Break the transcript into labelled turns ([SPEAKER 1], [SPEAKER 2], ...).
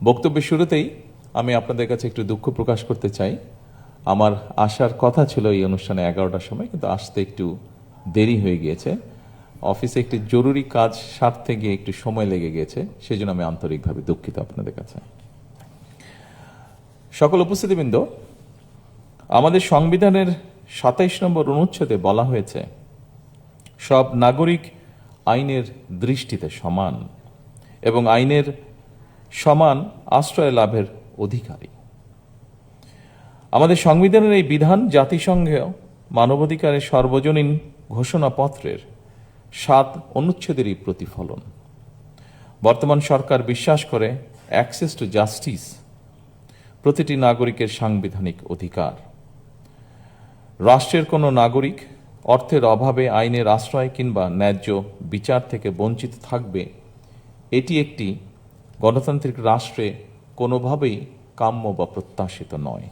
[SPEAKER 1] বক্তব্যের শুরুতেই আমি আপনাদের কাছে একটু দুঃখ প্রকাশ করতে চাই। আমার আসার কথা ছিল এই অনুষ্ঠানে 11টার সময়, কিন্তু আসতে একটু দেরি হয়ে গিয়েছে। অফিসে একটি জরুরি কাজ সারতে গিয়ে একটু সময় লেগে গিয়েছে, সেই জন্য আমি আন্তরিকভাবে দুঃখিত আপনাদের কাছে। সকল উপস্থিতিবৃন্দ, আমাদের সংবিধানের 27 নম্বর অনুচ্ছেদে বলা হয়েছে, সব নাগরিক আইনের দৃষ্টিতে সমান এবং আইনের সমান আশ্রয় লাভের অধিকারী। আমাদের সংবিধানের এই বিধান জাতিসংঘেও মানবাধিকারের সর্বজনীন ঘোষণাপত্রের 7 অনুচ্ছেদেরই প্রতিফলন। বর্তমান সরকার বিশ্বাস করে অ্যাক্সেস টু জাস্টিস প্রতিটি নাগরিকের সাংবিধানিক অধিকার। রাষ্ট্রের কোনো নাগরিক অর্থের অভাবে আইনের আশ্রয় কিংবা ন্যায্য বিচার থেকে বঞ্চিত থাকবে, এটি একটি গণতান্ত্রিক রাষ্ট্রে কোনোভাবেই কাম্য বা প্রত্যাশিত নয়।